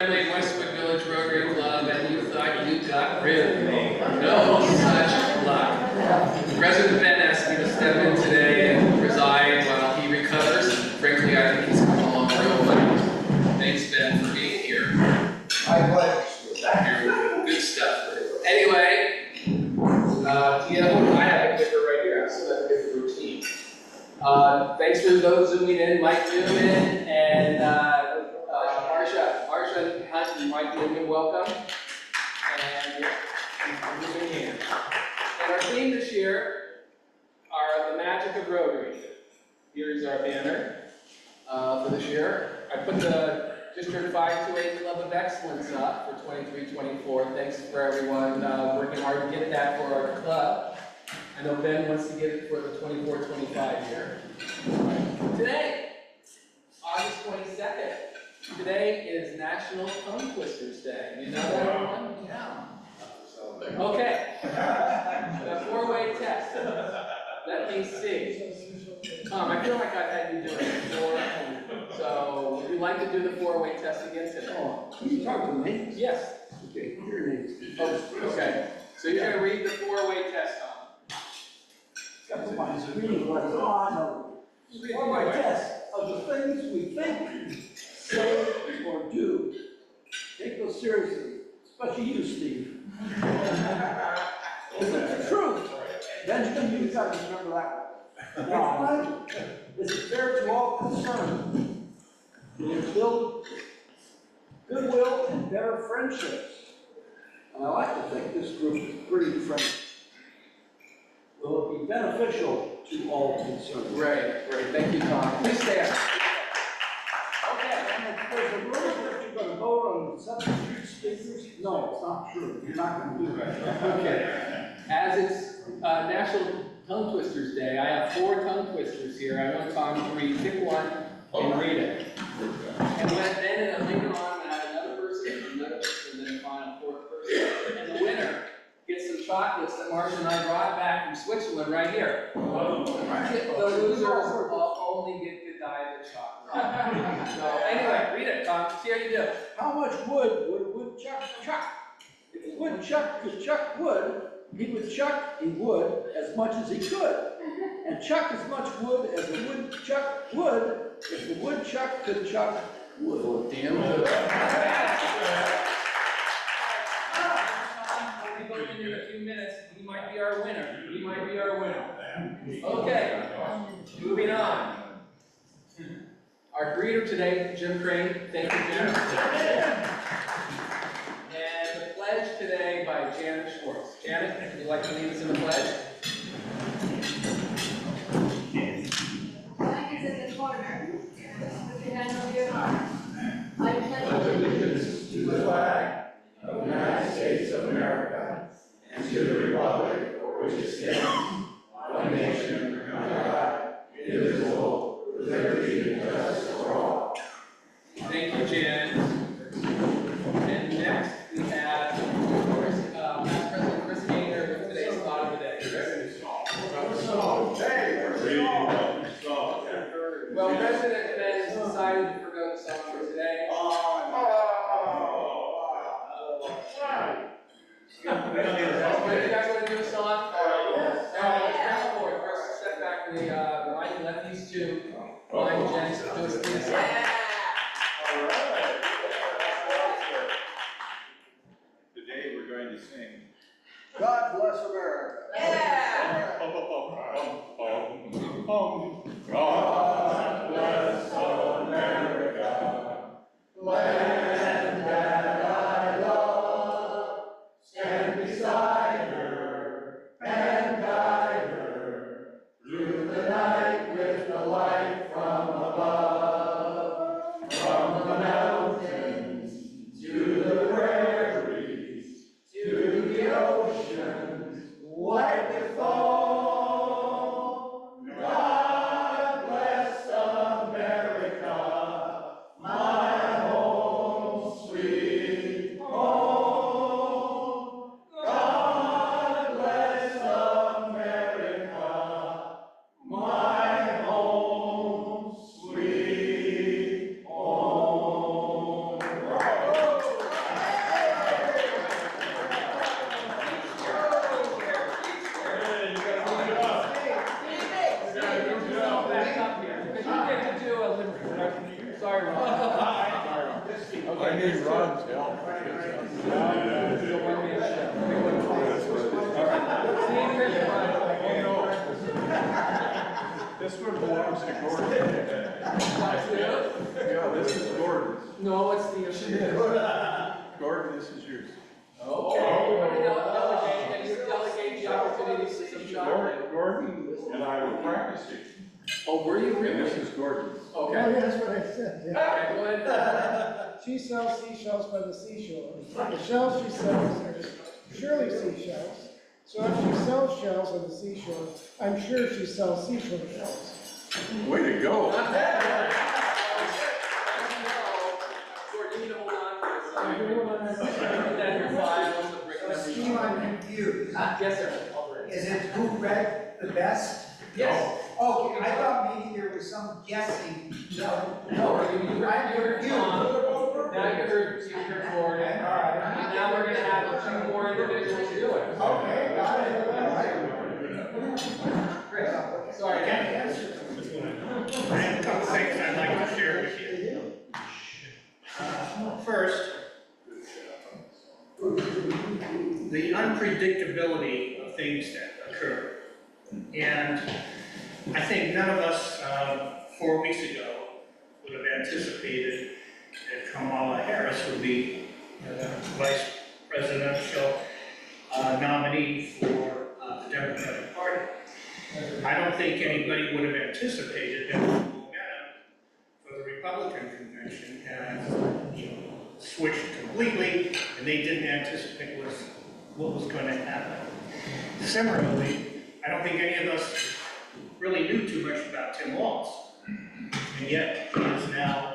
Finally, Westwood Village Rotary Club, and you thought you got rid of me. No such luck. President Ben asked me to step in today and preside while he recovers. Frankly, I think he's come along real well. Thanks, Ben, for being here. My pleasure. Good stuff. Anyway, I have a clicker right here. I still have a good routine. Thanks for those zooming in, Mike Newman and Arsha Hunt and Mike Newman, welcome. And zooming in. And our theme this year are the magic of Rotary. Here's our banner for this year. I put the District 528 Club of Excellence up for 23-24. Thanks for everyone working hard to get that for our club. I know Ben wants to get it for the 24-25 year. Today, August 22nd. Today is National Tongue Twisters Day. You know that, everyone? Yeah. Okay. The four-way test. Let me see. Tom, I feel like I've had you do it before. So, would you like to do the four-way test again today? Oh, you talk to me? Yes. Okay, your name. Okay. So you're going to read the four-way test, Tom. Got my screen right on. Four-way test of the things we think, say, or do. Take those seriously, especially you, Steve. Is it the truth? Benjamin, you've got to remember that one. Now, is it fair to all concerned? Will it build goodwill and better friendships? And I like to think this group is pretty friendly. Will it be beneficial to all concerned? Great. Thank you, Tom. Please stand. Okay, and if there's a rumor that you're going to vote on substitute speakers, no, it's not true. You're not going to do that. Okay. As it's National Tongue Twisters Day, I have 4 tongue twisters here. I want Tom to read. Pick one and read it. And then later on, I have another person, and then a final 4th person. And the winner gets some chocolates that Marcia and I brought back from Switzerland right here. The losers will only get to die the chocolate. So anyway, read it, Tom. See how you do. How much wood would a woodchuck chuck? If a woodchuck could chuck wood, he would chuck a wood as much as he could. And chuck as much wood as a woodchuck would if the woodchuck could chuck wood. Oh, damn good. We'll be voting in a few minutes. He might be our winner. Okay, moving on. Our greeter today, Jim Crane. Thank you, Jim. And the pledge today by Janet Schwartz. Janet, would you like to lead us in the pledge? Flag is in the corner. Put your hand over your heart. I pledge allegiance to the flag of the United States of America and to the republic for which it stands, one nation, under God, indivisible, with liberty and justice for all. Thank you, Janet. And next we have, of course, Past President Chris Gaynor with today's thought of the day. Well, President Ben has decided to forgo the song for today. You guys want to do a song? Yes. Let's forward. First, step back to the mic and let these two blind gents do us this. Today we're going to sing. God bless America. Yeah. God bless America, land that I love. Stand beside her Sorry, Ron. I need Ron's help. This one belongs to Gordon. Yeah, this is Gordon's. No, it's the issue. Gordon, this is yours. Okay, delegate, and you delegate the opportunity to some shot. Gordon and I were practicing. Oh, were you And really? this is Gordon's. Okay. Oh, yeah, that's what I said, yeah. Okay, go ahead. She sells seashells by the seashore. The shells she sells are surely seashells. So if she sells shells on the seashore, I'm sure she sells seashore shells. Way to go. Not bad. Gordon, you need to hold on to this. Put that in your files, the brick number. Steve, I'm confused. Yes, sir. Is it who read the best? Yes. Okay, I thought maybe there was some guessing. No, you heard Tom. Now you heard Gordon. All right. And now we're gonna have two more individuals do it. Okay, got it. All right. Chris, sorry. I have a couple things I'd like to share with you. First, the unpredictability of things that occur. And I think none of us 4 weeks ago would have anticipated that Kamala Harris would be the vice presidential nominee for the Democratic Party. I don't think anybody would have anticipated that the momentum for the Republican convention had, switched completely, and they didn't anticipate what was going to happen. Similarly, I don't think any of us really knew too much about Tim Walz, and yet he is now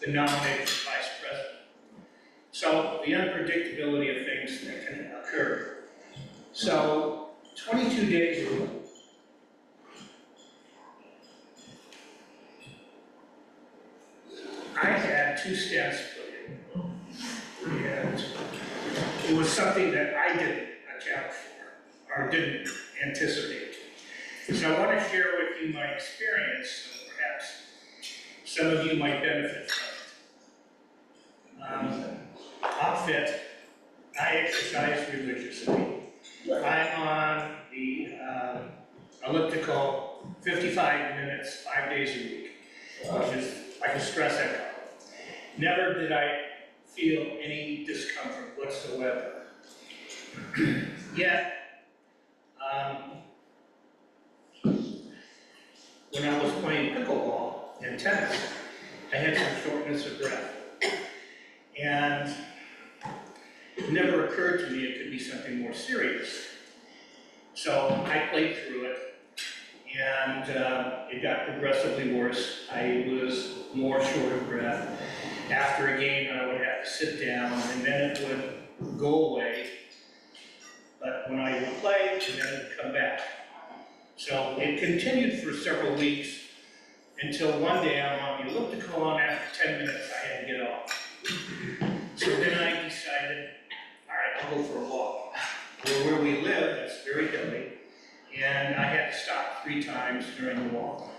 the nominated vice president. So the unpredictability of things that can occur. So 22 days ago, I had 2 stents put in, and it was something that I didn't account for or didn't anticipate. So I want to share with you my experience, so perhaps some of you might benefit from it. I'm fit. I exercise religiously. I'm on the elliptical 55 minutes, 5 days a week, which is like a stress echo. Never did I feel any discomfort whatsoever. Yet, when I was playing pickleball and tennis, I had some shortness of breath. And it never occurred to me it could be something more serious. So I played through it, and it got progressively worse. I was more short of breath. After a game, I would have to sit down, and then it would go away. But when I would play, and then it would come back. So it continued for several weeks until one day I'm on the elliptical, and after 10 minutes I had to get off. So then I decided, all right, I'll go for a walk. Well, where we live, it's very hilly, and I had to stop 3 times during the walk.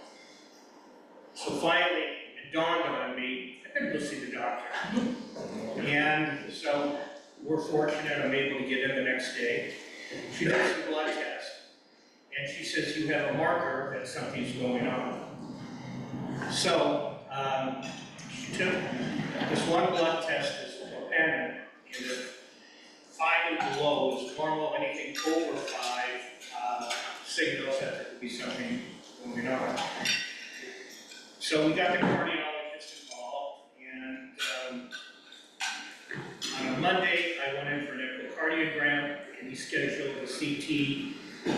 So finally, it dawned on me, I better go see the doctor. And so we're fortunate I'm able to get in the next day. She does some blood tests, and she says you have a marker that something's going on. So she took this one blood test as a companion, and if 5 and below is normal, anything over 5 signals that there could be something going on. So we got the cardiologist involved, and on a Monday, I went in for an echocardiogram, and he scheduled the CT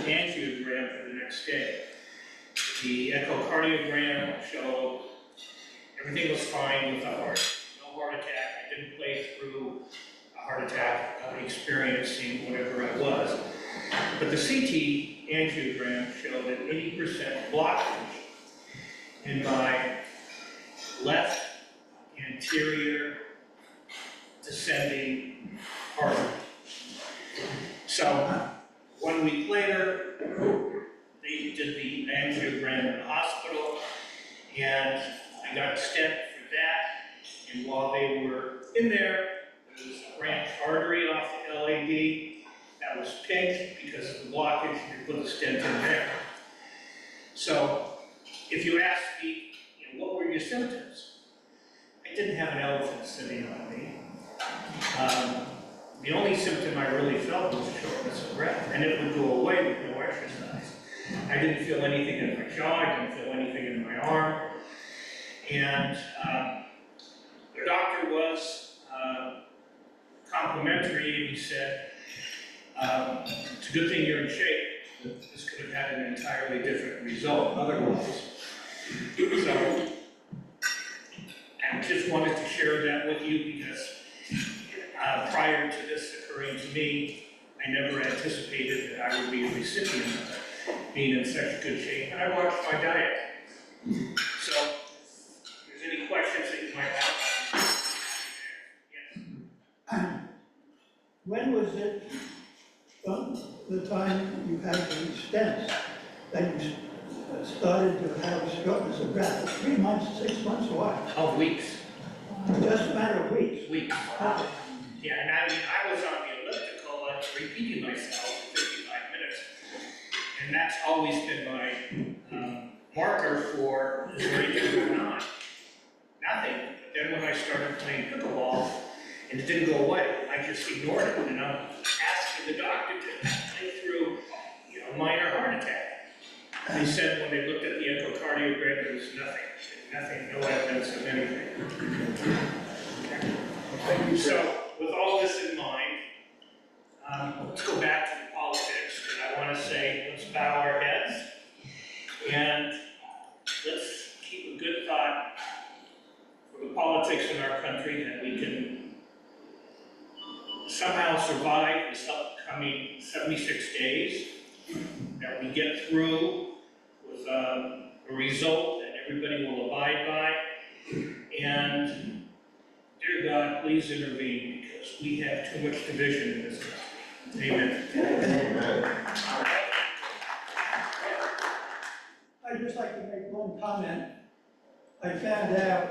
angiogram for the next day. The echocardiogram showed everything was fine with the heart. No heart attack. I didn't play through a heart attack experiencing whatever I was. But the CT angiogram showed an 80% blockage in my left anterior descending artery. So 1 week later, they did the angiogram in the hospital, And I got a stent for that, and while they were in there, there was a branch artery off the LAD that was pink because of the blockage, they put the stent in there. So, if you ask me, what were your symptoms? I didn't have an elephant sitting on me. The only symptom I really felt was shortness of breath, and it would go away with no exercise. I didn't feel anything in my jaw, I didn't feel anything in my arm, and the doctor was complimentary, and he said, it's a good thing you're in shape. This could have had an entirely different result otherwise. So, I just wanted to share that with you because prior to this occurring to me, I never anticipated that I would be a recipient of it, being in such good shape, and I watched my diet. So, if there's any questions that you might have, yes. When was it, the time you had the stents, that you started to have shortness of breath? 3 months, 6 months, or what? Oh, weeks. Just a matter of weeks. Weeks. Yeah, and I mean, I was on the elliptical, repeating myself for 55 minutes. And that's always been my marker for is there anything going on? Nothing. But then when I started playing pickleball, and it didn't go away, I just ignored it. And I'm asking the doctor to think through, minor heart attack. They said when they looked at the echocardiogram, there was nothing, no evidence of anything. Thank you, sir. So, with all this in mind, let's go back to the politics, and I want to say, let's bow our heads, and let's keep a good thought for the politics in our country, that we can somehow survive this upcoming 76 days, that we get through with a result that everybody will abide by, and dear God, please intervene, because we have too much division in this country. Amen. I'd just like to make one comment. I found out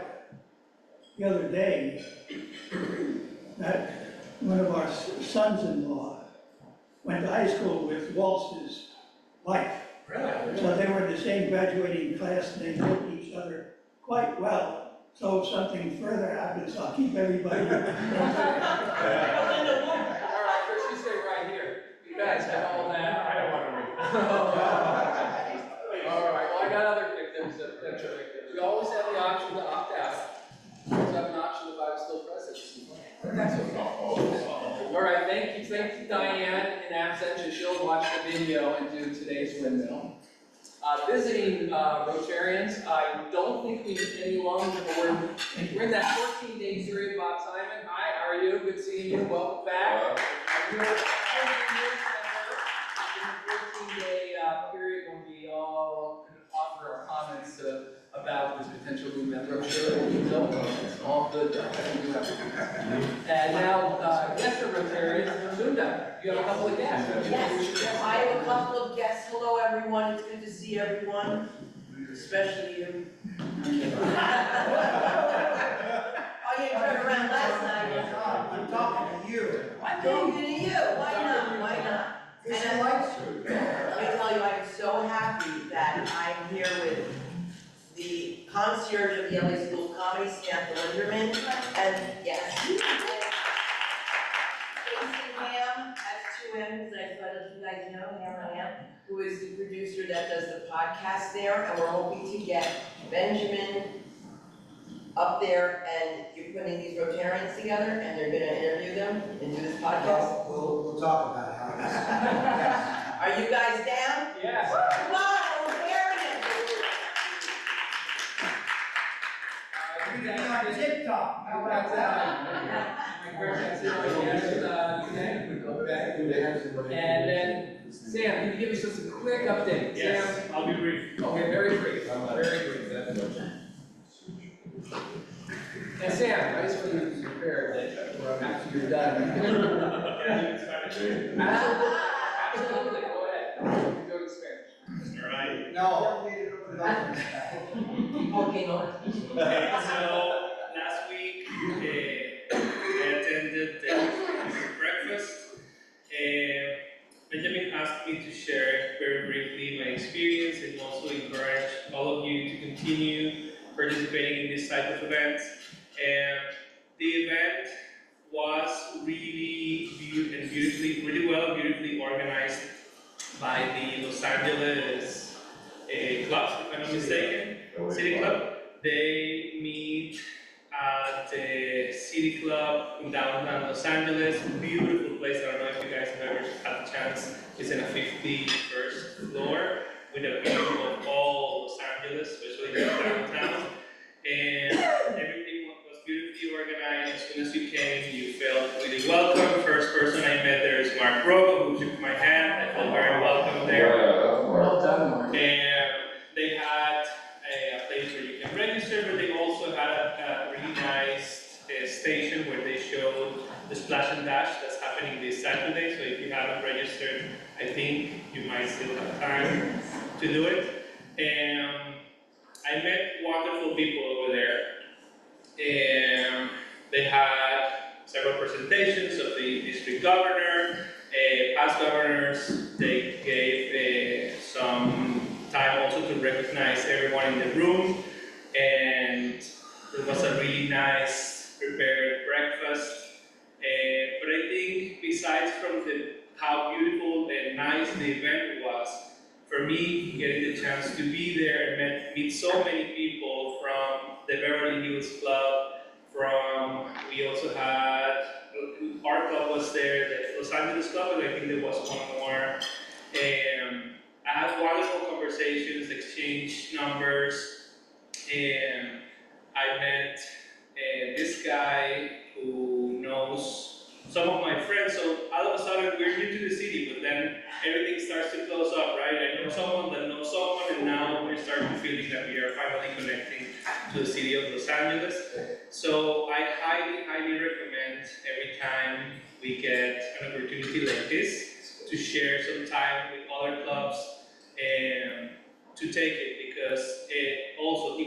the other day that one of our sons-in-law went to high school with Waltz's wife. Really? So they were in the same graduating class, and they knew each other quite well. So if something further happens, I'll keep everybody. All right, Chris, you stay right here. You guys have all that. I don't want to read. All right, well, I got other victims, potential victims. We always have the option to opt out. We always have an option if I was still president. But that's okay. All right, thank you, Diane, in absentia. She'll watch the video and do today's windmill. Visiting Rotarians, I don't think we need any longer, but we're in that 14-day period. Bob Simon, hi, how are you? Good seeing you. Welcome back. You're a 14 years member. In the 14-day period when we all offer our comments about this potential new member. I'm sure it will be built. It's all good though. And now, guest of Rotarians, Linda, you have a couple of guests. Yes, I have a couple of guests. Hello, everyone. It's good to see everyone, especially you. Oh, you turned around last night. I'm talking to you. I'm talking to you. Why not? Why not? Because And she likes you. let me tell you, I'm so happy that I'm here with the concierge of the LA School of Comedy, Samantha Linderman, and yes. Casey Ham, that's 2 M's, I thought as you guys know, Ham, who is the producer that does the podcast there, and we're hoping to get Benjamin up there, and you're putting these Rotarians together, and they're gonna interview them and do this podcast. We'll talk about how this. Are you guys down? Yes. Come on, Rotarians! We can be on TikTok. How about that? And then, Sam, can you give us just a quick update? Yes, Sam? I'll be brief. Okay, very brief, very brief, that's what. And Sam, I just want you to be prepared that after you're done. Absolutely, absolutely, go ahead. You can go to Spanish. All right. No. volcano. So last week, I attended the breakfast. Benjamin asked me to share very briefly my experience and also encourage all of you to continue participating in this type of events. And the event was really beautifully organized by the Los Angeles club, if I'm not mistaken, City Club. They meet at the City Club in downtown Los Angeles. Beautiful place. I don't know if you guys have ever had the chance. It's in a 51st floor with a view of all Los Angeles, especially downtown. And everything was beautifully organized. As soon as you came, you felt really welcome. First person I met there is Mark Rocco, who shook my hand. I felt very welcome there. Well done, Mark. And they had a place where you can register, but they also had a really nice station where they showed the splash and dash that's happening this Saturday. So if you haven't registered, I think you might still have time to do it. And I met wonderful people over there. And they had several presentations of the district governor, past governors. They gave some time also to recognize everyone in the room, and it was a really nice prepared breakfast. But I think besides from how beautiful and nice the event was, for me, getting the chance to be there and meet so many people from the Beverly Hills Club, we also had, our club was there, the Los Angeles Club, and I think there was one more. I had wonderful conversations, exchanged numbers, and I met this guy who knows some of my friends. So all of a sudden we're new to the city, but then everything starts to close up, right? I know someone that knows someone, and now we're starting feeling that we are finally connecting to the city of Los Angeles. So I highly recommend every time we get an opportunity like this to share some time with other clubs and to take it, because it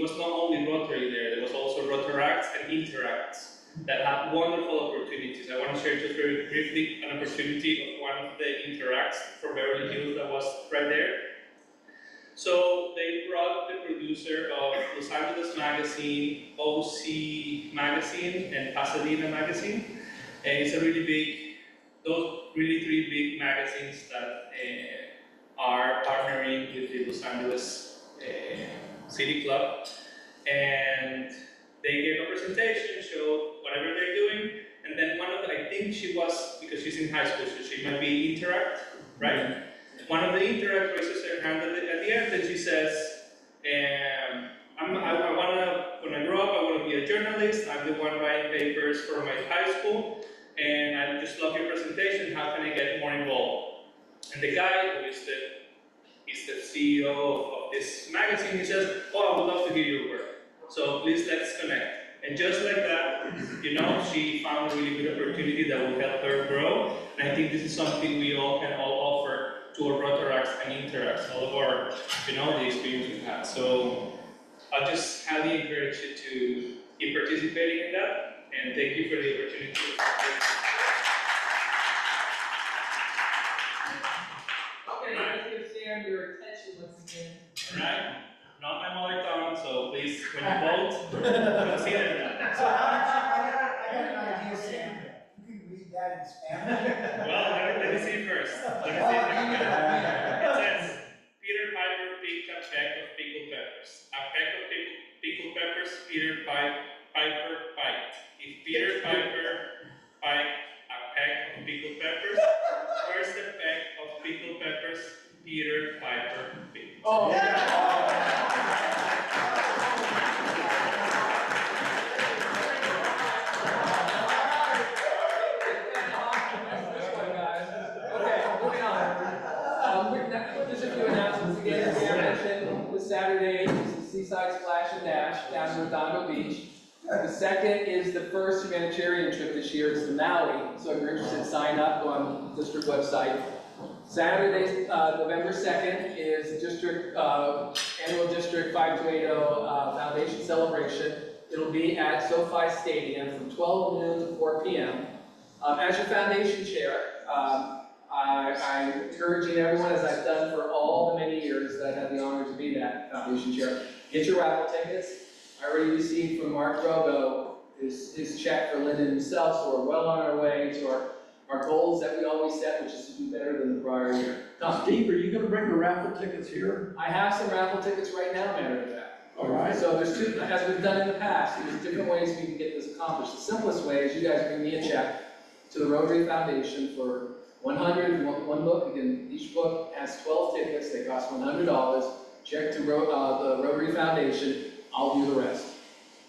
was not only Rotary there was also Rotaracts and Interacts that have wonderful opportunities. I want to share just very briefly an opportunity of one of the Interacts from Beverly Hills that was right there. So they brought the producer of Los Angeles Magazine, OC Magazine, and Pasadena Magazine. And it's a really big, those really three big magazines that are partnering with the Los Angeles City Club. And they gave a presentation, showed whatever they're doing, and then one of the, I think she was, because she's in high school, so she might be Interact, right? One of the Interact raises her hand at the end, and she says, when I grow up, I want to be a journalist. I'm the one writing papers for my high school, and I just love your presentation. How can I get more involved? And the guy, who is the CEO of this magazine, he says, oh, I would love to hear your work. So please, let's connect. And just like that, she found a really good opportunity that will help her grow. And I think this is something we all can offer to our Rotaracts and Interacts, all of our, the experience we've had. So I'll just highly encourage you to keep participating in that. And thank you for the opportunity. Okay, let's give Sam your attention once again. All right? Not my mother tongue, so please, when you vote, consider that. So I got an idea, Sam. You can read that in Spanish. Well, let me see first. Let me see if I can get it. It says, Peter Piper picked a peck of pickled peppers. A peck of pickled peppers, Peter Piper piked. If Peter Piper piked a peck of pickled peppers, where's the peck of pickled peppers Peter Piper picked? Oh, Saturday is the Seaside Splash and Dash down in Redondo Beach. The second is the first humanitarian trip this year. It's to Maui. So if you're interested, sign up, go on the district website. Saturday, November 2nd is district, annual District 5280 Foundation Celebration. It'll be at SoFi Stadium from 12 noon to 4 p.m. As your foundation chair, I'm encouraging everyone, as I've done for all the many years that I've had the honor to be that foundation chair, get your raffle tickets. I already received from Mark Rogo his check for Lyndon himself, so we're well on our way to our goals that we always set, which is to do better than the prior year. Tom, Steve, are you gonna bring the raffle tickets here? I have some raffle tickets right now, matter of fact. All right. So there's two, as we've done in the past, there's different ways we can get this accomplished. The simplest way is you guys bring me a check to the Rotary Foundation for 100, if you want one book, again, each book has 12 tickets, they cost $100. Check to the Rotary Foundation, I'll do the rest.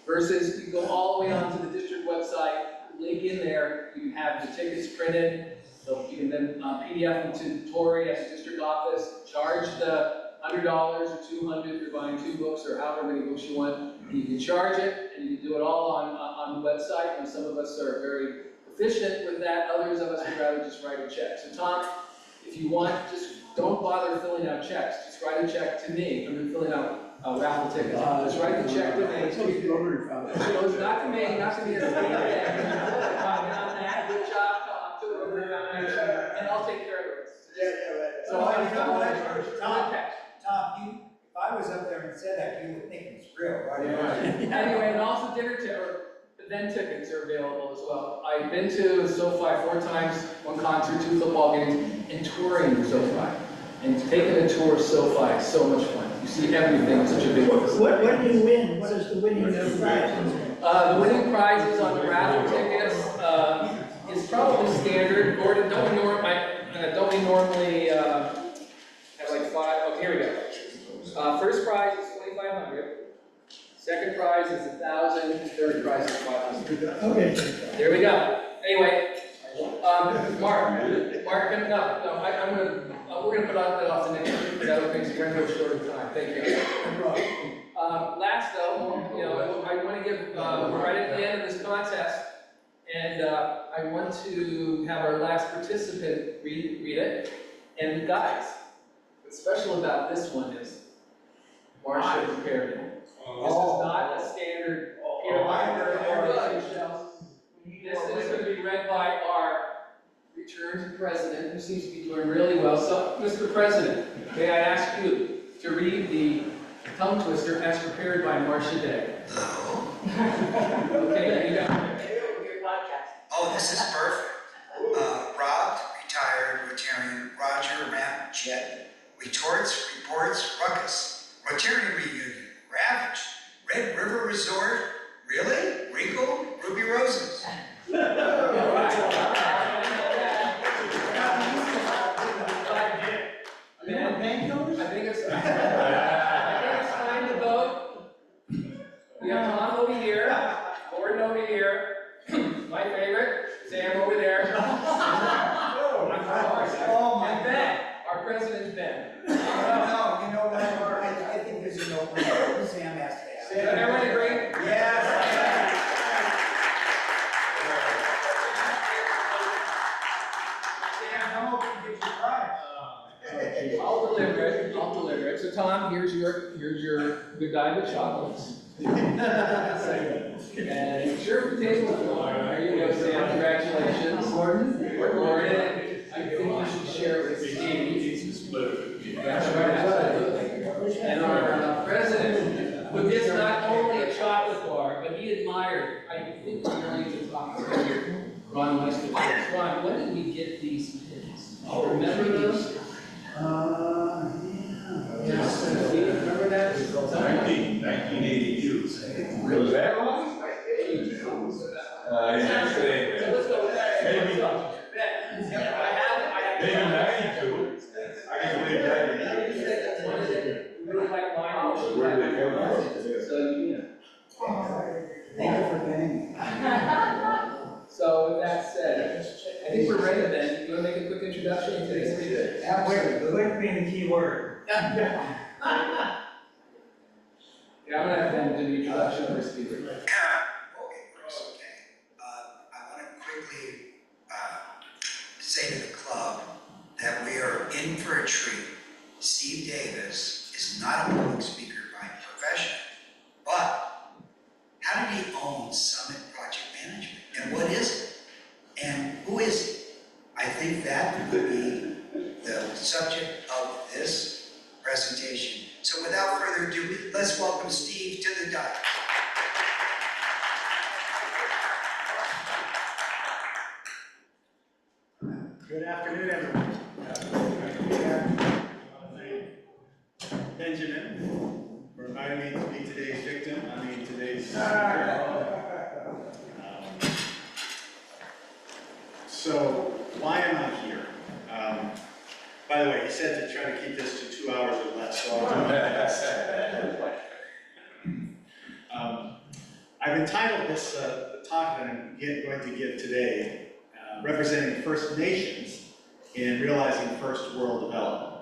Versus you go all the way onto the district website, link in there, you can have the tickets printed, so you can then PDF them to Tori at the district office, charge the $100 or $200 if you're buying 2 books or however many books you want. And you can charge it, and you can do it all on the website, and some of us are very efficient with that, others of us would rather just write a check. So Tom, if you want, just don't bother filling out checks, just write a check to me. I'm filling out raffle tickets. Just write the check to me. Rotary Foundation. So it's not to me, not to me, it's to me. On that, good job, Tom, to the Rotary Foundation, and I'll take care of the rest. So Well, you know what? good Tom, catch. Tom, if I was up there and said that, you would think it's real, right? Anyway, and also event tickets are available as well. I've been to SoFi 4 times, 1 concert, 2 football games, and touring SoFi. And taking a tour of SoFi is so much fun. You see everything, it's such a big difference. What do you win? What is the winning prize? The winning prizes on the raffle tickets is probably standard. Gordon, don't we normally have like 5? Oh, here we go. First prize is $2,500. Second prize is $1,000. Third prize is $500. Okay. There we go. Anyway, Mark, we're gonna put that off to next week, because that makes it very much shorter time. Thank you. Last though, I want to give, we're right at the end of this contest, and I want to have our last participant read it. And guys, what's special about this one is Marcia prepared it. This is not a standard peer library. This is going to be read by our returned president, who seems to be doing really well. So, Mr. President, may I ask you to read the tongue twister as prepared by Marcia Day? Okay, there you go. Oh, this is perfect. Robbed, retired, Rotarian, Roger, Matt, Jet, retorts, reports, ruckus, Rotarian reunion, ravaged, Red River Resort, really? Wrinkle, Ruby Roses. I think it's time to vote. We have Tom over here, Gordon over here, my favorite, Sam over there. And Ben, our president's Ben. No, you know what? I think there's an opening. Sam has to have. Everyone agree? Yes. Sam, come over and get your prize. I'll deliver it. So Tom, here's your good diet of chocolates. And sure, potato flour. There you go, Sam. Congratulations. Gordon, I think you should share with Steve. That's right, absolutely. And our president, who gets not only a chocolate bar, but he admired, I think we're going to talk about here, Ron Wester. Ron, when did we get these pins? Remember these? Yes. Remember that? 1982. Really? Was that one? Yesterday. So let's go with that. Maybe. I have. Maybe 92. I can believe that. Really like mine. Where did they come from? So, Thank you for paying. So with that said, I think we're ready then. You want to make a quick introduction to today's speaker? Quick being the key word. Yeah, I'm gonna have them do the introduction of our speaker. Okay, works, okay. I want to quickly say to the club that we are everybody owns Summit Project Management, and what is it? And who is it? I think that would be the subject of this presentation. So without further ado, let's welcome Steve to the dais. Good afternoon, everyone. Benjamin for inviting me to be today's victim, today's speaker. So, why am I here? By the way, he said to try to keep this to 2 hours or less, so I'll do my best. I've entitled this talk that I'm going to give today, Representing First Nations in Realizing First World Development.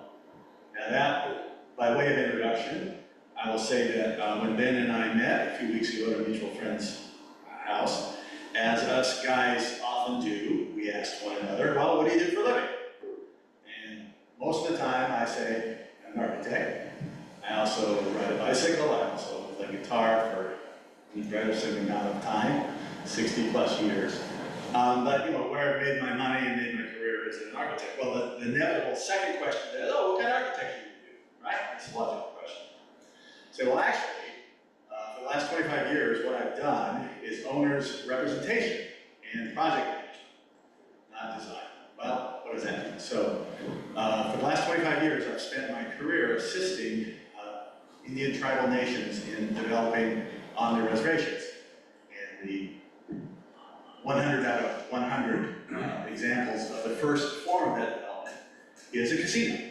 Now that, by way of introduction, I will say that when Ben and I met a few weeks ago at a mutual friend's house, as us guys often do, we asked one another, well, what do you do for a living? And most of the time I say, I'm an architect. I also ride a bicycle, I also play guitar for an impressive amount of time, 60 plus years. But where I've made my money and made my career is as an architect. Well, the inevitable second question is, oh, what kind of architecture do you do, right? That's a logical question. So, well, actually, for the last 25 years, what I've done is owner's representation and project management, not design. Well, what does that mean? So, for the last 25 years, I've spent my career assisting Indian tribal nations in developing on their reservations. And the 100 out of 100 examples of the first form of that development is a casino.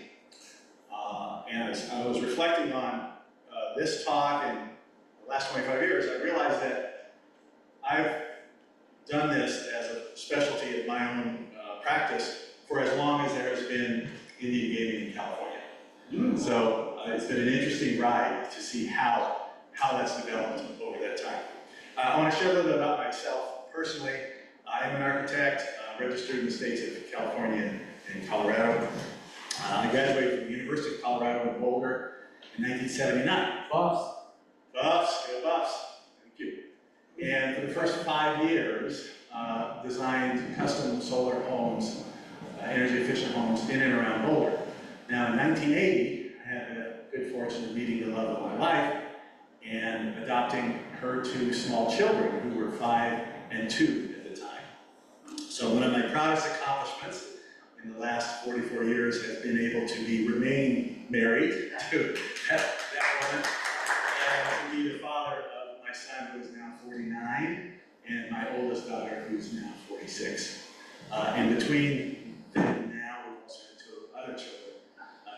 And as I was reflecting on this talk and the last 25 years, I realized that I've done this as a specialty of my own practice for as long as there has been Indian gaming in California. So it's been an interesting ride to see how that's developed over that time. I want to share a little bit about myself personally. I am an architect, registered in the states of California and Colorado. I graduated from the University of Colorado in Boulder in 1979. Buffs. Buffs, go Buffs. Thank you. And for the first 5 years, designed custom solar homes, energy efficient homes in and around Boulder. Now in 1980, I had the good fortune of meeting the love of my life and adopting her two small children who were 5 and 2 at the time. So one of my proudest accomplishments in the last 44 years has been able to remain married to that woman and to be the father of my son who is now 49 and my oldest daughter who's now 46. In between then and now, we've also had 2 other children,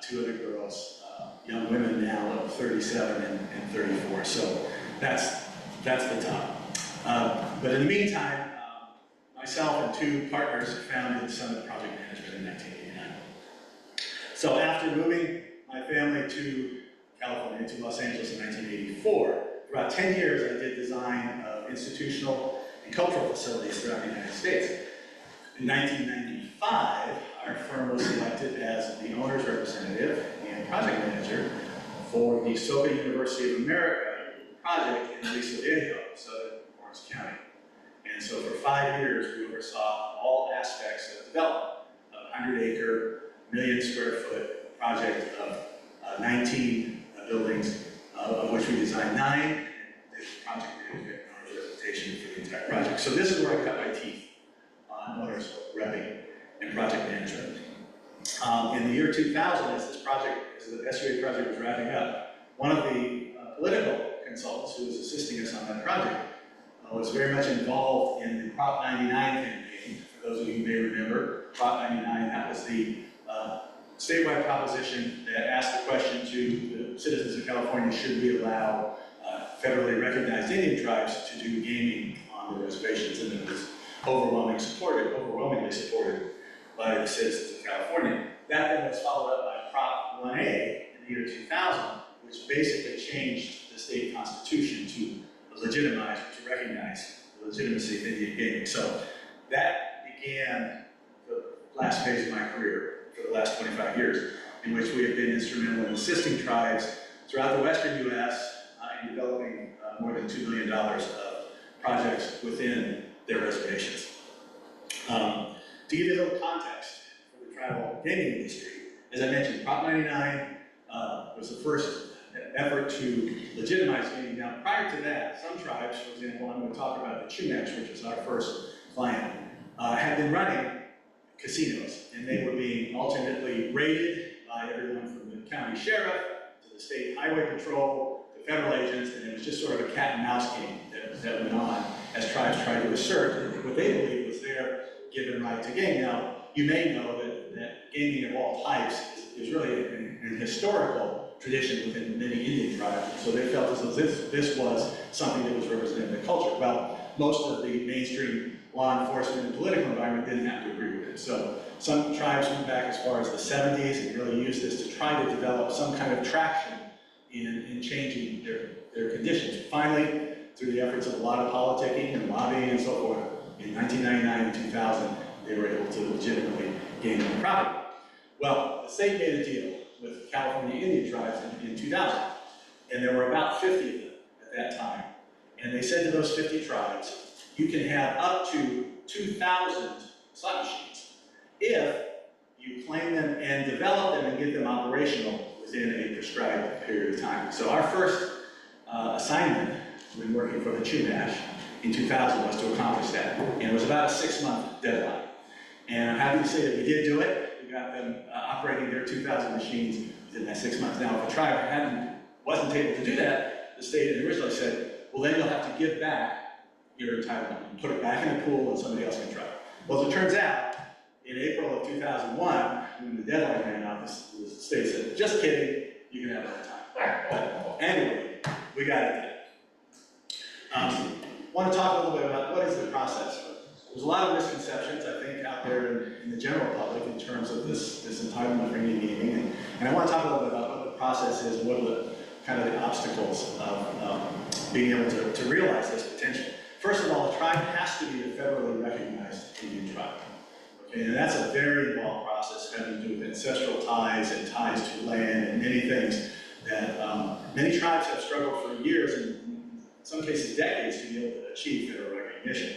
2 other girls, young women now of 37 and 34. So that's the top. But in the meantime, myself and 2 partners founded Summit Project Management in 1989. So after moving my family to California, to Los Angeles in 1984, for about 10 years I did design of institutional and cultural facilities throughout the United States. In 1995, our firm was selected as the owner's representative and project manager for the Soka University of America project in Aliso Viejo, southern Orange County. And so for 5 years, we oversaw all aspects of development of a 100-acre, million-square-foot project of 19 buildings, of which we designed 9, and did project management and owner's representation for the entire project. So this is where I cut my teeth on owner's repping and project management. In the year 2000, as the SUA project was wrapping up, one of the political consultants who was assisting us on that project was very much involved in the Prop 99 campaign. For those of you who may remember, Prop 99, that was the statewide proposition that asked the question to the citizens of California, should we allow federally recognized Indian tribes to do gaming on the reservations, and it was overwhelmingly supported by the citizens of California. That then was followed up by Prop 1A in the year 2000, which basically changed the state constitution to legitimize or to recognize the legitimacy of Indian gaming. So that began the last phase of my career for the last 25 years, in which we have been instrumental in assisting tribes throughout the western U.S. In developing more than $2 million of projects within their reservations. To give you a little context for the tribal gaming industry, as I mentioned, Prop 99 was the first effort to legitimize gaming. Now, prior to that, some tribes, for example, I'm going to talk about the Chumash, which is our first client, had been running casinos, and they were being alternately raided by everyone from the county sheriff to the state highway patrol to federal agents, and it was just sort of a cat and mouse game that went on as tribes tried to assert what they believed was their given right to game. Now, you may know that gaming of all types is really an historical tradition within many Indian tribes, so they felt as though this was something that was representing the culture. Well, most of the mainstream law enforcement and political environment didn't have to agree with it. So some tribes went back as far as the 70s and really used this to try to develop some kind of traction in changing their conditions. Finally, through the efforts of a lot of politicking and lobbying and so forth, in 1999 and 2000, they were able to legitimately gain the property. Well, the state made a deal with California Indian tribes in 2000, and there were about 50 of them at that time. And they said to those 50 tribes, you can have up to 2,000 slot machines if you claim them and develop them and get them operational within a prescribed period of time. So our first assignment when working for the Chumash in 2000 was to accomplish that. And it was about a 6-month deadline. And I'm happy to say that we did do it. We got them operating their 2,000 machines within that 6 months. Now, if a tribe wasn't able to do that, the state had originally said, well, then you'll have to give back your entitlement and put it back in the pool and somebody else can try it. Well, as it turns out, in April of 2001, when the deadline ran out, the state said, just kidding, you can have more time. But anyway, we got it done. Want to talk a little bit about what is the process. There's a lot of misconceptions, I think, out there in the general public in terms of this entitlement for Indian gaming. And I want to talk a little bit about what the process is and what are the kind of the obstacles of being able to realize this potential. First of all, a tribe has to be a federally recognized Indian tribe. Okay, and that's a very involved process having to do with ancestral ties and ties to land and many things that many tribes have struggled for years and in some cases decades to be able to achieve federal recognition.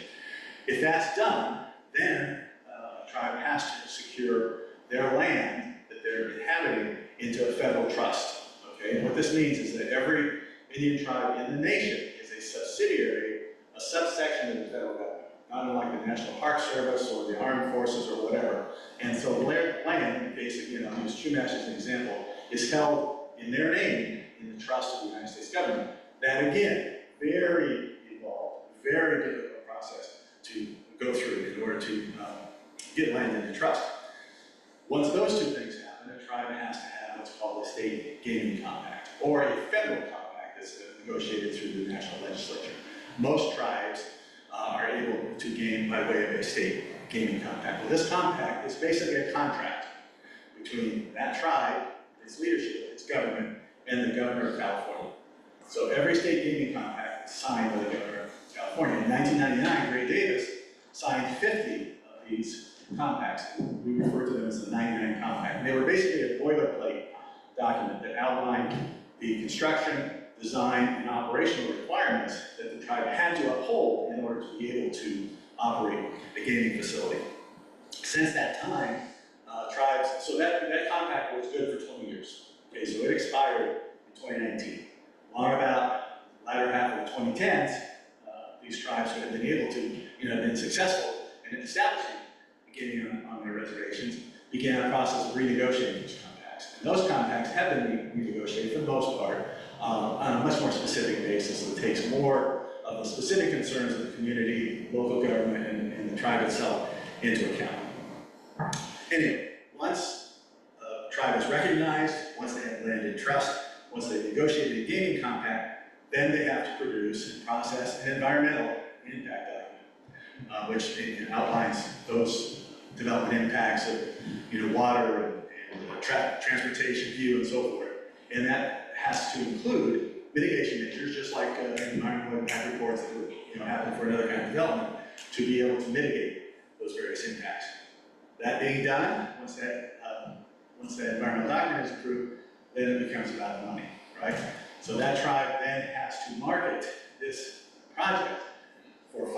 If that's done, then a tribe has to secure their land that they're inhabiting into a federal trust. Okay, and what this means is that every Indian tribe in the nation is a subsidiary, a subsection of the federal government, not unlike the National Park Service or the Armed Forces or whatever. And so their land, basically, I'll use Chumash as an example, is held in their name in the trust of the United States government. That again, very involved, very difficult process to go through in order to get land into trust. Once those two things happen, a tribe has to have what's called a state gaming compact, or a federal compact that's negotiated through the national legislature. Most tribes are able to game by way of a state gaming compact. Well, this compact is basically a contract between that tribe, its leadership, its government, and the governor of California. So every state gaming compact is signed by the governor of California. In 1999, Gray Davis signed 50 of these compacts. We refer to them as the 99 Compact. And they were basically a boilerplate document that outlined the construction, design, and operational requirements that the tribe had to uphold in order to be able to operate a gaming facility. Since that time, tribes, so that compact was good for 20 years. Okay, so it expired in 2019. Along about the latter half of the 2010s, these tribes who had been able to, have been successful in establishing gaming on their reservations, began a process of renegotiating these compacts. And those compacts have been renegotiated for the most part on a much more specific basis. So it takes more of the specific concerns of the community, local government, and the tribe itself into account. Anyway, once a tribe is recognized, once they have land in trust, once they've negotiated a gaming compact, then they have to produce and process an environmental impact document, which outlines those development impacts of water and transportation, view, and so forth. And that has to include mitigation measures, just like environmental impact reports that would happen for another kind of development, to be able to mitigate those various impacts. That being done, once that environmental document is approved, then it becomes about money, right? So that tribe then has to market this project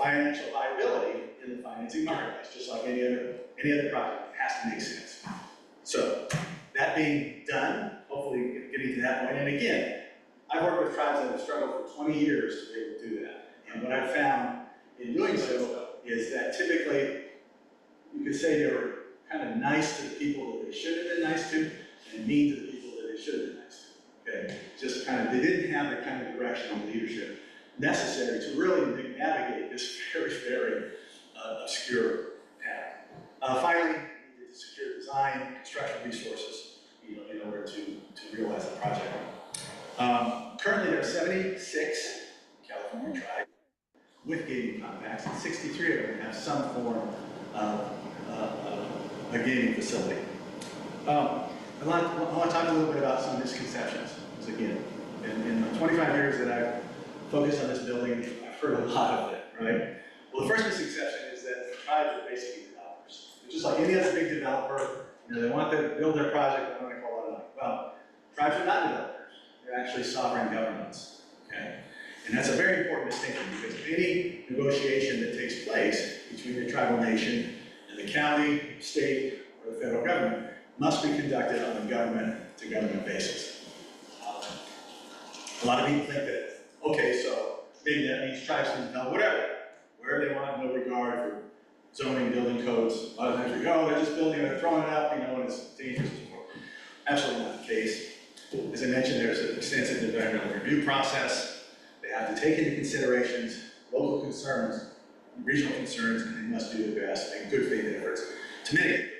financial viability in the financing marketplace, just like any other project. It has to make sense. So, that being done, hopefully getting to that point, and again, I've worked with tribes that have struggled for 20 years to be able to do that. And what I've found in doing so is that typically, you could say they were kind of nice to the people that they should have been nice to, and mean to the people that they should have been nice to. Okay, just kind of, they didn't have the kind of direction and leadership necessary to really navigate this very, very obscure path. Finally, we need to secure design, construction resources, in order to realize the project. Currently, there are 76 California tribes with gaming compacts, and 63 of them have some form of a gaming facility. I want to talk a little bit about some misconceptions. Because again, in the 25 years that I've focused on this building, I've heard a lot of it, right? Well, the first misconception is that the tribes are basically developers. They're just like any other big developer, they want to build their project, they want to make a lot of money. Well, tribes are not developers. They're actually sovereign governments, okay? And that's a very important distinction because any negotiation that takes place between the tribal nation and the county, state, or the federal government must be conducted on a government-to-government basis. A lot of people think that, okay, so maybe that means tribes can develop wherever they want, no regard for zoning, building codes. A lot of times we go, they're just building, they're throwing it up, and it's dangerous and so forth. Absolutely not the case. As I mentioned, there's an extensive environmental review process. They have to take into considerations local concerns, regional concerns, and they must do their best, make good faith efforts to mitigate those.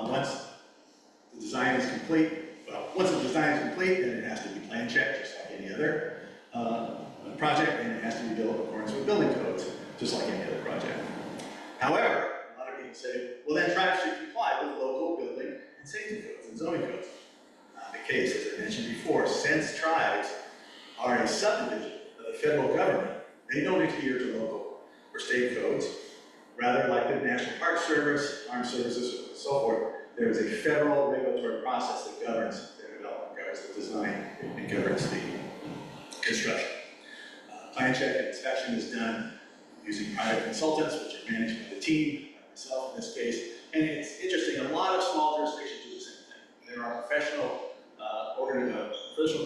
Once the design is complete, then it has to be plan checked, just like any other project, and it has to be built in accordance with building codes, just like any other project. However, a lot of people say, well, then tribes should comply with local building and safety codes and zoning codes. Not the case, as I mentioned before, since tribes are a subdivision of the federal government, they don't adhere to local or state codes. Rather, like the National Park Service, Armed Services, and so forth, there is a federal regulatory process that governs the development, governs the design, and governs the construction. Plan check and inspection is done using private consultants, which are managed by the team, by myself in this case. And it's interesting, a lot of small jurisdictions do the same thing. There are professional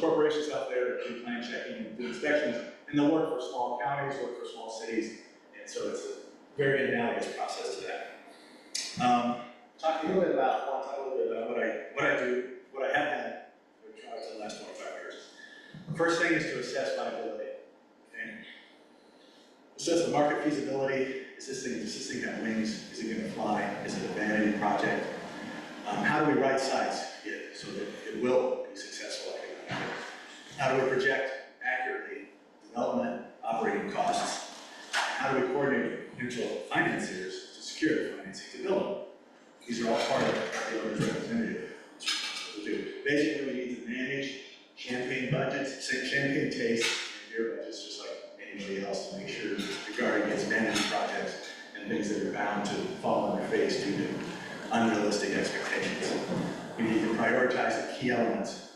corporations out there that do plan checking and do inspections, and they'll work for small counties, work for small cities, and so it's a very analogous process to that. Talk a little bit about what I do, what I have done for tribes in the last 25 years. The first thing is to assess viability. Okay? Assess the market feasibility. Is this thing got wings? Is it going to fly? Is it a vanity project? How do we right size it so that it will be successful economically? How do we project accurately development, operating costs? How do we coordinate with potential financiers to secure the financing to build them? These are all part of the owner's representative. Basically, we need to manage champagne budgets, champagne tastes, and beer budgets, just like anybody else, to make sure the garden gets vanity projects and things that are bound to fall on their face due to unrealistic expectations. We need to prioritize the key elements.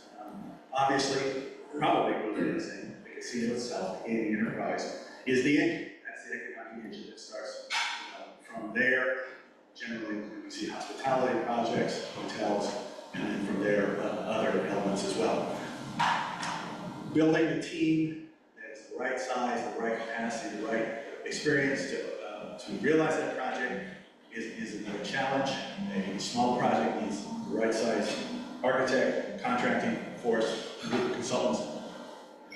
Obviously, probably goes without saying, the casino itself, the gaming enterprise, is the engine. That's the economic engine that starts from there. Generally, we see hospitality projects, hotels, and then from there, other elements as well. Building the team that's the right size, the right capacity, the right experience to realize that project is another challenge. A small project needs the right size architect, contracting force, group of consultants.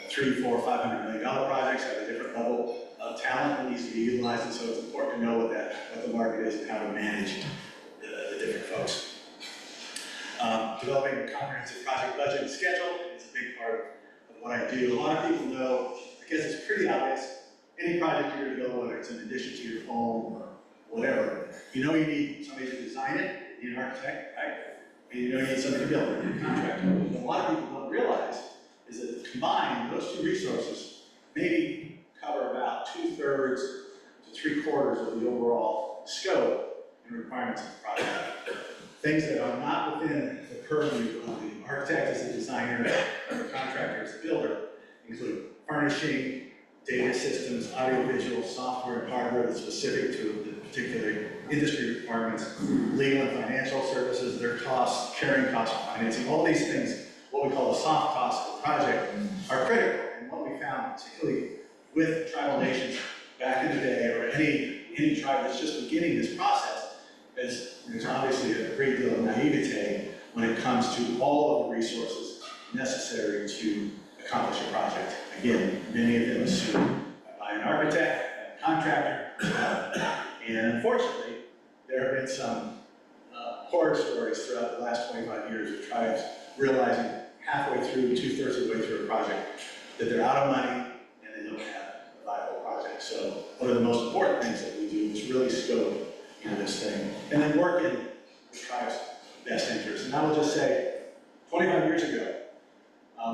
$300, $400, $500 million projects have a different level of talent that needs to be utilized, and so it's important to know what the market is and how to manage the different folks. Developing a comprehensive project budget and schedule is a big part of what I do. A lot of people know, I guess it's pretty obvious, any project you're going to build, whether it's in addition to your home or whatever, you need somebody to design it, you need an architect, right? And you need somebody to build it, a contractor. What a lot of people don't realize is that combined, those two resources maybe cover about 2/3 to 3/4 of the overall scope and requirements of the project. Things that are not within the purview of the architect as the designer, or the contractor as the builder, include furnishing, data systems, audiovisual, software, and hardware that's specific to the particular industry requirements, legal and financial services, their costs, carrying costs of financing, all these things, what we call the soft costs of the project, are critical. And what we found, particularly with tribal nations back in the day, or any tribe that's just beginning this process, is there's obviously a great deal of naivete when it comes to all of the resources necessary to accomplish a project. Again, many of them assume by an architect, a contractor, and unfortunately, there have been some horror stories throughout the last 25 years of tribes realizing halfway through, 2/3 of the way through a project, that they're out of money and they don't have a viable project. So one of the most important things that we do is really scope this thing, and then work in the tribe's best interest. And I will just say, 25 years ago,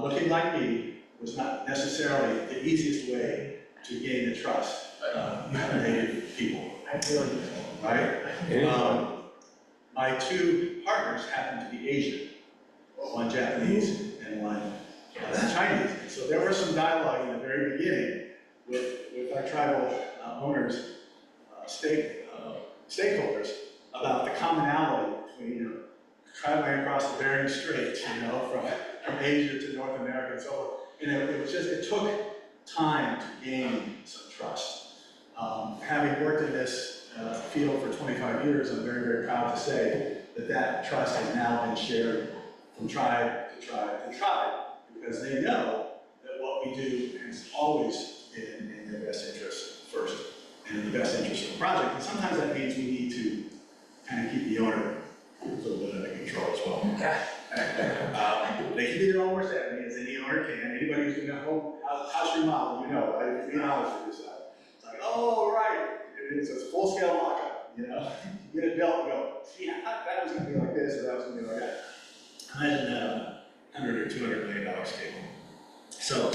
looking like me was not necessarily the easiest way to gain the trust of Native people. I feel you. Right? My two partners happened to be Asian, one Japanese and one Chinese. And so there was some dialogue in the very beginning with our tribal owners, stakeholders, about the commonality between, traveling across the Bering Strait, from Asia to North America and so forth. And it took time to gain some trust. Having worked in this field for 25 years, I'm very, very proud to say that trust has now been shared from tribe to tribe to tribe, because they know that what we do has always been in their best interest first, and in the best interest of the project. And sometimes that means we need to kind of keep the owner a little bit under control as well. They can be their own worst enemy, as any owner can. Anybody who's doing a home house remodel, right? Be honest with yourself. It's like, oh, right, it's a full-scale mock-up, You get it built and go, yeah, that was going to be like this, or that was going to be like that. Imagine that on a $100 or $200 million scale. So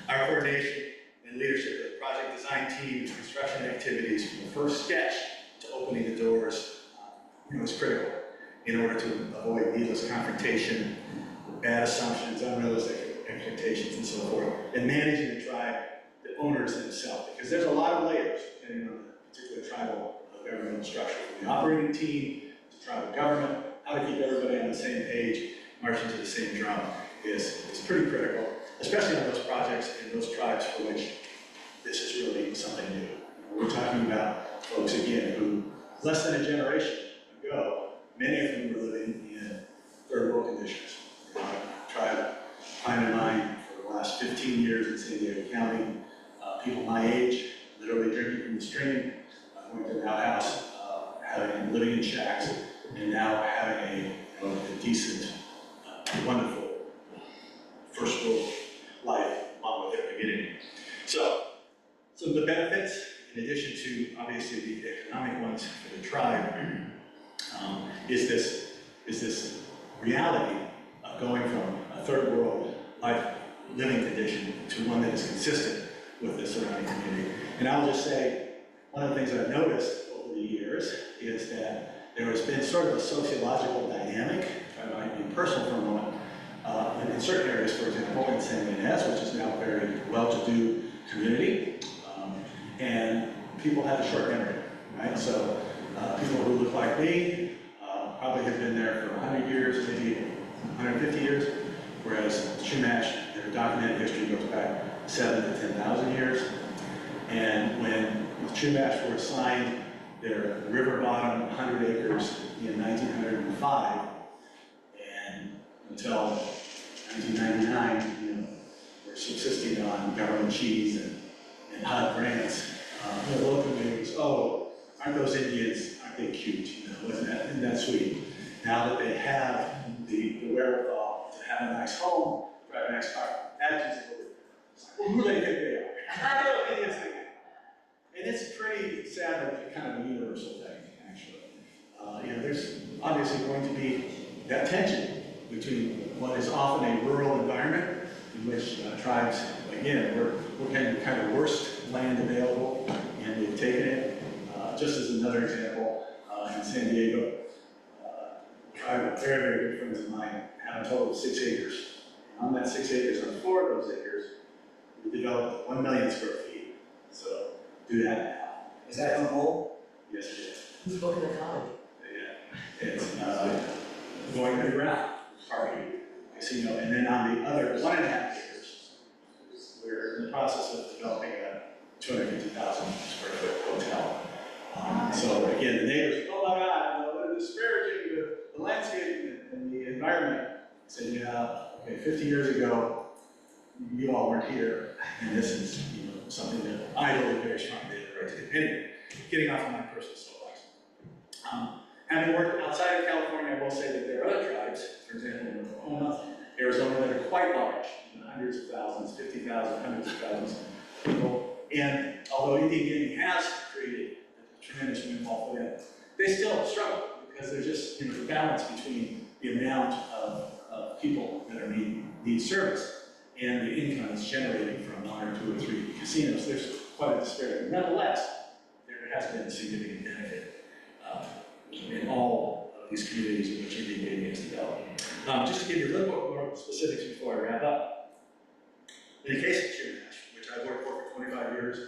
our coordination and leadership of the project design team and construction activities from the first sketch to opening the doors, is critical in order to avoid needless confrontation, bad assumptions, unrealistic expectations, and so forth, and managing the tribe, the owners themselves, because there's a lot of layers depending on the particular tribal governmental structure, from the operating team to tribal government. How to keep everybody on the same page, marching to the same drum is pretty critical, especially on those projects in those tribes for which this is really something new. We're talking about folks, again, who less than a generation ago, many of whom were living in third world conditions. I've tried client of mine for the last 15 years in San Diego County, people my age, literally drinking from the stream, going to an outhouse, living in shacks, and now having a decent, wonderful first world life along with their beginning. So the benefits, in addition to obviously the economic ones for the tribe, is this reality of going from a third world life living condition to one that is consistent with the surrounding community. And I will just say, one of the things I've noticed over the years is that there has been sort of a sociological dynamic, if I might be personal for a moment, in certain areas, for example, in San Ynez, which is now a very well-to-do community, and people have a short memory, right? So people who look like me probably have been there for 100 years, maybe 150 years, whereas Chumash, their documented history goes back 7,000 to 10,000 years. And when the Chumash were assigned their river bottom 100 acres in 1905, and until 1999, we're subsisting on government cheese and hot grants. The local community was, oh, aren't those Indians, aren't they cute? Isn't that sweet? Now that they have the wherewithal to have a nice home, drive a nice car, attitudes a little bit. Well, who do they think they are? How do Indians think they are? And it's pretty sad, kind of a universal thing, actually. There's obviously going to be that tension between what is often a rural environment in which tribes, again, we're getting kind of worst land available, and they've taken it. Just as another example, in San Diego, a tribe of very, very good friends of mine have a total of 6 acres. On that 6 acres, on 4 of those acres, we developed 1 million square feet So do that now. Is that the goal? Yes, it is. Who's booking the college? Yeah, it's going underground, parking, casino, and then on the other 1.5 acres, we're in the process of developing a 250,000 square foot hotel. So again, the neighbors, oh my God, they're disparaging the landscape and the environment. I said, yeah, okay, 50 years ago, you all weren't here, and this is, something that I believe very strongly is the right to do. Anyway, getting off of my personal soapbox. Having worked outside of California, I will say that there are other tribes, for example, in Oklahoma, Arizona, that are quite large, hundreds of thousands, 50,000, hundreds of thousands of people. And although Indian gaming has created a tremendous windfall for them, they still struggle because there's just the balance between the amount of people that are need service and the income that's generated from 1 or 2 or 3 casinos. There's quite a disparity. Nonetheless, there has been a significant benefit in all of these communities in which Indian gaming is developed. Just to give you a little bit more specifics before I wrap up. In the case of Chumash, which I've worked for 25 years,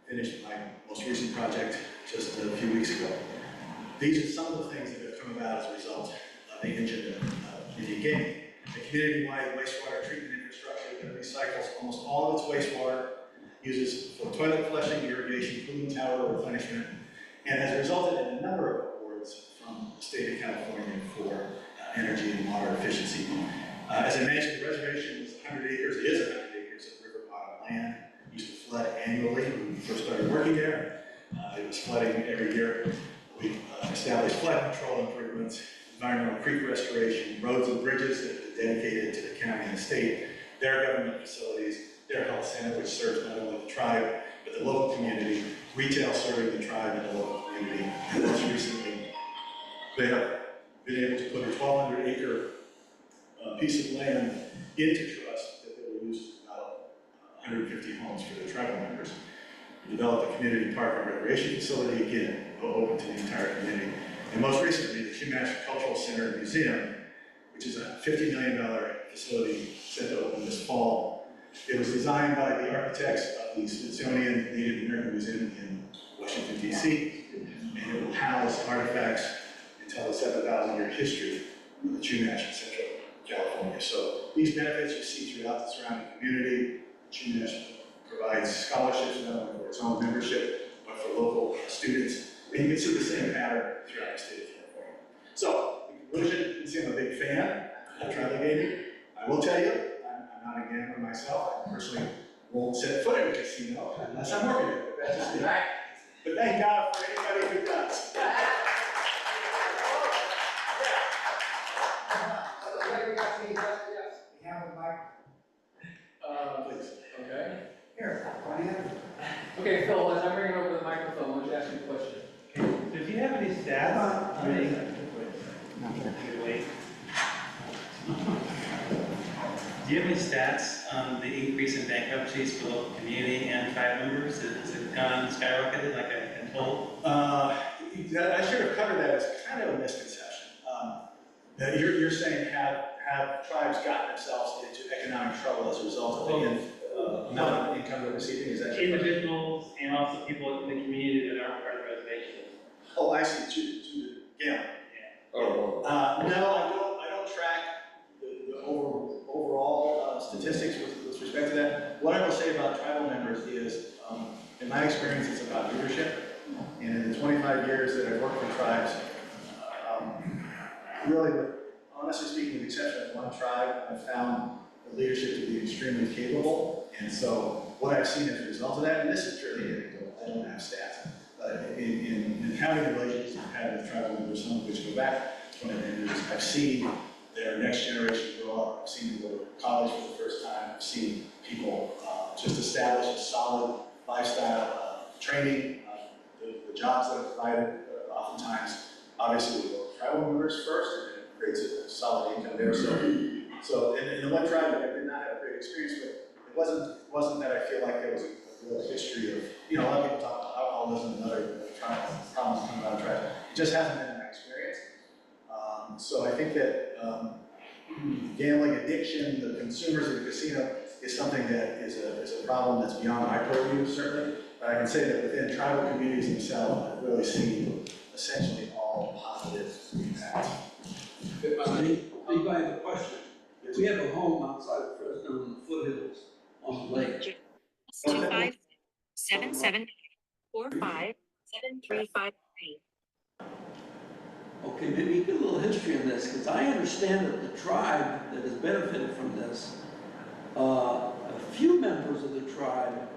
finished my most recent project just a few weeks ago. These are some of the things that have come about as a result of the engine of Indian gaming. A community-wide wastewater treatment infrastructure that recycles almost all of its wastewater, uses for toilet flushing, irrigation, cooling tower replenishment, and has resulted in a number of awards from the state of California for energy and water efficiency. As I mentioned, the reservation is 100 acres, it is 100 acres of river bottom land. It used to flood annually when we first started working there. It was flooding every year. We established flood control improvements, environmental creek restoration, roads and bridges that are dedicated to the county and the state, their government facilities, their health center, which serves not only the tribe, but the local community, retail serving the tribe and the local community. And most recently, they have been able to put a 1,200 acre piece of land into trust that they will use to develop 150 homes for the tribal members. We developed a community park and recreation facility, again, open to the entire community. And most recently, the Chumash Cultural Center and Museum, which is a $50 million facility set to open this fall. It was designed by the architects of the Smithsonian Native American Museum in Washington, D.C., and it will house artifacts and tell the 7,000-year history of the Chumash in Central California. So these benefits you see throughout the surrounding community. Chumash provides scholarships not only for its own membership, but for local students. And you can see the same pattern throughout the state of California. So, in conclusion, you can see I'm a big fan of tribal gaming. I will tell you, I'm not a gambler myself. I personally won't set foot in a casino unless I'm working it. That's just me. But thank God for anybody who does. We have a mic. Please. Okay. Here, one hand. Okay, Phil, as I'm bringing over the microphone, why don't you ask me a question? Does he have any stats? Do you have any stats on the increase in bankruptcies for local community and tribe members? Has it gone skyrocketed like I've been told? I should have covered that as kind of a misconception. You're saying have tribes gotten themselves into economic trouble as a result of the amount of income they're receiving? Is that individuals and also people in the community that aren't part of the reservation? Oh, I see. To the gambling. Oh. No, I don't track the overall statistics with respect to that. What I will say about tribal members is, in my experience, it's about leadership. And in the 25 years that I've worked for tribes, really, honestly speaking, with the exception of one tribe, I've found the leadership to be extremely capable. And so what I've seen as a result of that, and this is purely anecdotal, I don't have stats, but in having the relationships I've had with tribal members, some of which go back 20 years, I've seen their next generation grow up. I've seen them go to college for the first time. I've seen people just establish a solid lifestyle, training, the jobs that are provided, oftentimes, obviously, we go to tribal members first, and it creates a solid income there. So in the one tribe that I did not have a great experience with, it wasn't that I feel like there was a real history of, a lot of people talk about alcoholism and other problems coming out of tribes. It just hasn't been my experience. So I think that gambling addiction, the consumers of the casino, is something that is a problem that's beyond my purview, certainly. But I can say that within tribal communities themselves, I've really seen essentially all positive impacts. Steve, I have a question. We have a home outside of Fresno in the foothills on the lake. 25774573573. Okay, maybe you get a little history on this, because I understand that the tribe that has benefited from this, a few members of the tribe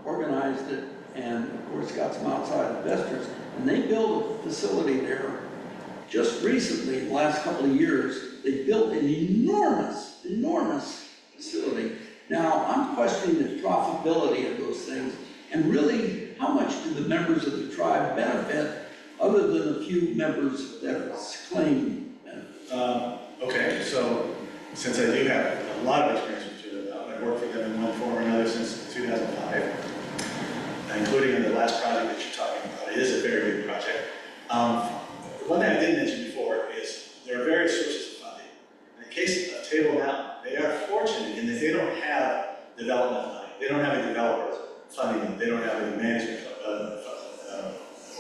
organized it, and of course got some outside investors, and they built a facility there. Just recently, in the last couple of years, they built an enormous facility. Now, I'm questioning the profitability of those things, and really, how much do the members of the tribe benefit, other than a few members that claim benefit? Okay, so since I do have a lot of experience with Judah, I've worked for them in one form or another since 2005, including in the last project that you're talking about. It is a very big project. One thing I didn't mention before is there are various sources of funding. In the case of Table Mountain, they are fortunate in that they don't have development money. They don't have a developer funding them. They don't have a management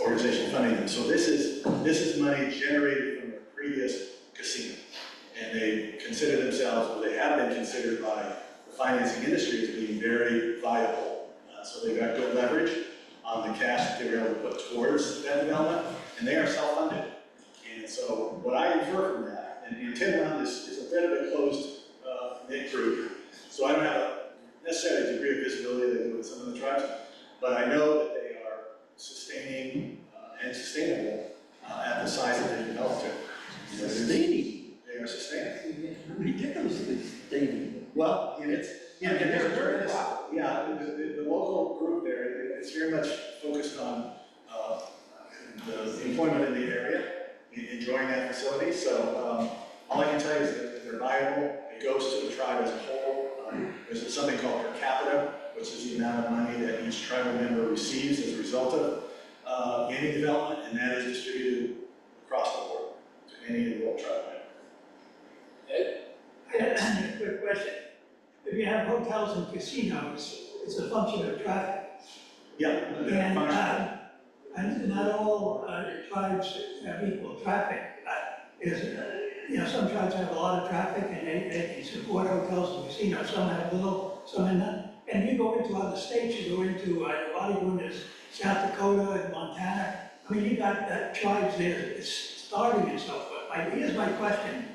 organization funding them. So this is money generated from a previous casino. And they consider themselves, or they have been considered by the financing industry as being very viable. So they've got good leverage on the cash that they were able to put towards that development, and they are self-funded. And so what I infer from that, and Table Mountain is a bit of a closed-knit group, so I don't have necessarily a degree of visibility that I do with some of the tribes, but I know that they are sustaining and sustainable at the size that they've developed to. Sustaining? They are sustaining. Ridiculously sustaining. Well, and it's, the local group there, it's very much focused on the employment in the area, enjoying that facility. So all I can tell you is that they're viable. It goes to the tribe as a whole. There's something called per capita, which is the amount of money that each tribal member receives as a result of any development, and that is distributed across the board to any enrolled tribal member. A quick question. If you have hotels and casinos, it's a function of traffic. Yeah. And not all tribes have equal traffic. Some tribes have a lot of traffic and they can support hotels and casinos. Some have little, some have none. And you go into other states, you go into, a lot of them is South Dakota and Montana. I mean, you got tribes there starting and so forth. Here's my question.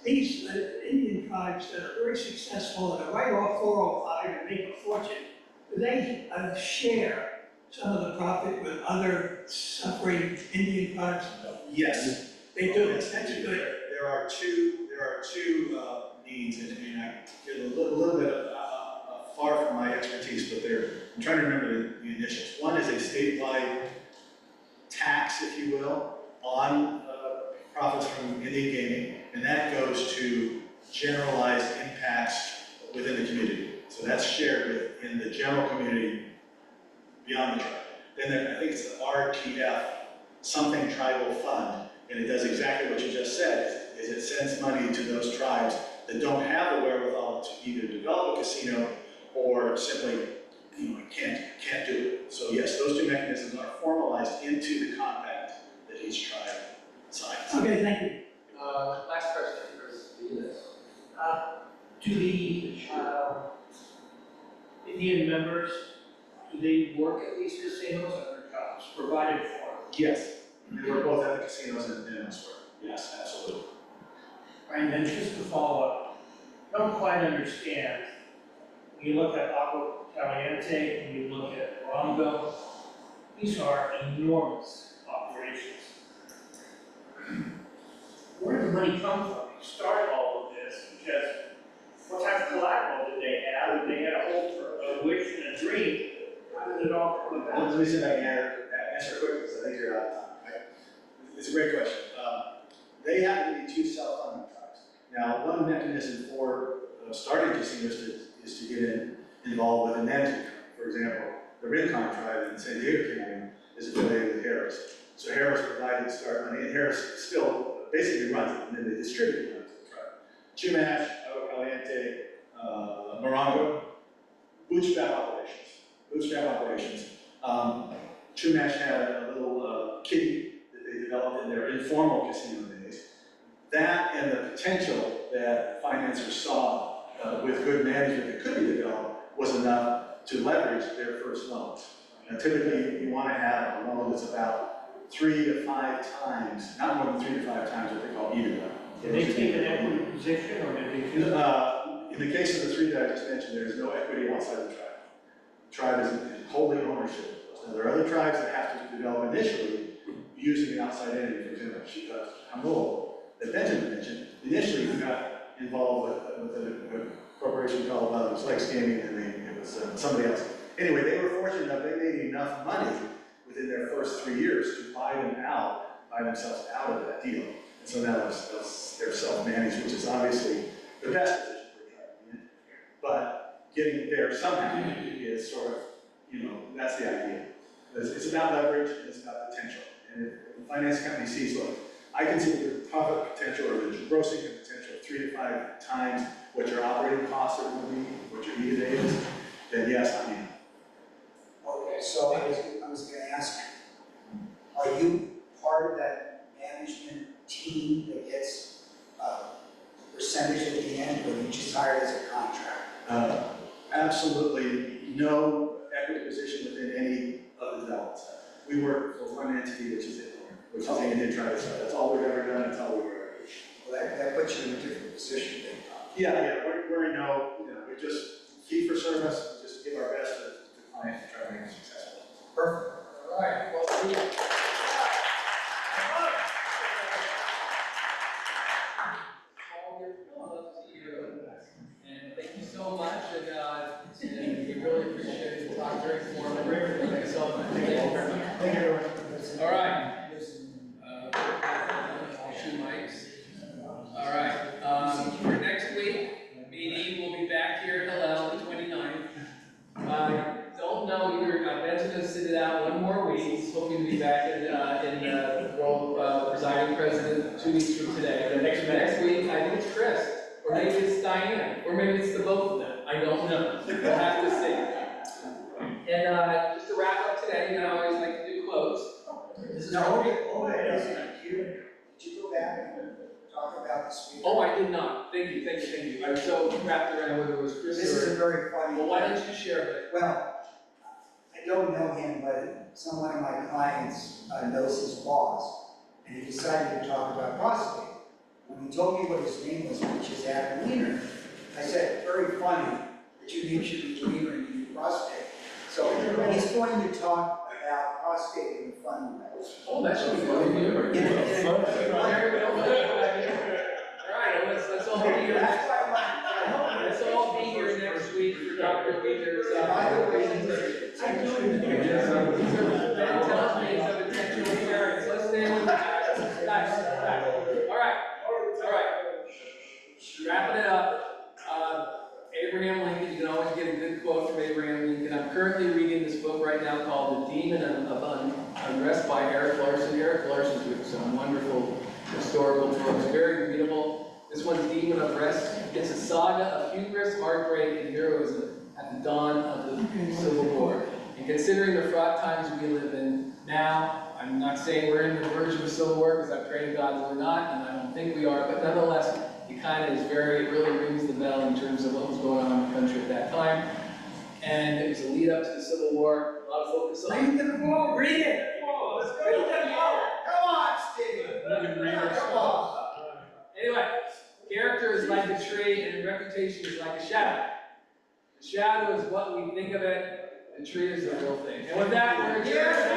These Indian tribes that are very successful and are right off 405 and make a fortune, do they share some of the profit with other suffering Indian tribes? Yes. They do. That's good. There are two needs, and I get a little bit far from my expertise, but I'm trying to remember the initials. One is a statewide tax, if you will, on profits from Indian gaming, and that goes to generalized impacts within the community. So that's shared within the general community beyond the tribe. Then I think it's the RTF, something tribal fund, and it does exactly what you just said, is it sends money to those tribes that don't have the wherewithal to either develop a casino or simply can't do it. So yes, those two mechanisms are formalized into the compact that each tribe signs. Okay, thank you. Last question. Do the Indian members, do they work at these casinos or are jobs provided for them? Yes, they work both at the casinos and elsewhere. Yes, absolutely. Right, and then just to follow up, I don't quite understand. When you look at Agua Caliente and you look at Morongo, these are enormous operations. Where did the money come from? You started all of this because what type of collateral did they have? If they had a hope, a wish, and a dream, how did it all come about? Let me see if I can answer quickly, because I think you're out of time. Right? It's a great question. They happen to be two self-funding tribes. Now, one mechanism for starting casinos is to get involved with a management. For example, the Rincon tribe in San Diego County is affiliated with Harris. So Harris provided start money, and Harris still basically runs it, and then they distribute it to the tribe. Chumash, Agua Caliente, Morongo, bootstrap operations. Chumash had a little kitty that they developed in their informal casino days. That and the potential that financiers saw with good management that could be developed was enough to leverage their first loans. Now, typically, you want to have a loan that's about 3 to 5 times, not more than 3 to 5 times what they call EBITDA. Did they take an equity position or did they do? In the case of the 3 that I just mentioned, there is no equity outside the tribe. The tribe is wholly ownership. Now, there are other tribes that have to develop initially using an outside entity, for example, Hamul, that Benjamin mentioned. Initially, we got involved with a corporation called Flex Gaming, and it was somebody else. Anyway, they were fortunate enough, they made enough money within their first 3 years to buy themselves out of that deal. And so now they're self-managed, which is obviously the best position for a tribe to be in. But getting there somehow is sort of, that's the idea. It's about leverage and it's about potential. And if the finance company sees, look, I can see the profit potential or the gross income potential 3 to 5 times what your operating costs are going to be, what your EBITDA is, then yes, I'm in. Okay, so I was gonna ask, are you part of that management team that gets a percentage at the end, or you just hired as a contract? Absolutely no equity position within any of the developments. We work for one entity, which is it, which is the Indian Tribe. That's all we've ever done, that's all we've ever done. Well, that puts you in a different position then. Yeah, we're we just fee for service, we just give our best to the client to try to make it successful. Perfect. All right, well, and thank you so much, and we really appreciate it. Talk very informative. Thank you so much. Thank you very much. Thank you. All right. Two mics. All right. For next week, meeting, we'll be back here at 11/29. Don't know either. Ben's going to sit it out one more week. He's hoping to be back in the role of presiding president 2 weeks from today. Next week, I think it's Chris, or maybe it's Diane, or maybe it's the both of them. I don't know. We'll have to see. And just to wrap up today, I always like to do quotes. This is Hold it. Did you go back and talk about the speaker? Oh, I did not. Thank you. I was so wrapped around whether it was Chris This is a very funny. Well, why don't you share it? Well, I don't know him, but one of my clients knows his boss, and he decided to talk about prostate. When he told me what his name was, which is Adam Wiener, I said, very funny that your name should be Wiener and you do prostate. So he's going to talk about prostate in a fun way. Oh, that should be good. All right, let's all be here. Let's all be here next week for Dr. Wiener's presentation. Ben tells me he's of intentional parents. Let's stand with that. Nice. All right. Wrapping it up. Abraham Lincoln, you can always get a good quote from Abraham Lincoln. I'm currently reading this book right now called The Demon of Unrest by Eric Larson. Eric Larson's written some wonderful historical books, very readable. This one's Demon of Unrest. It's a saga of hubris, heartbreak, and heroism at the dawn of the Civil War. And considering the fraught times we live in now, I'm not saying we're in the verge of a civil war, because I pray to God we're not, and I don't think we are, but nonetheless, it really rings the bell in terms of what was going on in the country at that time. And it was a lead up to the Civil War, a lot of focus on. Read the quote, read it! Let's go to the quote! Come on, Steve! Come on! Anyway, character is like a tree and reputation is like a shadow. The shadow is what we think of it, the tree is the real thing. And with that, we're adjourned.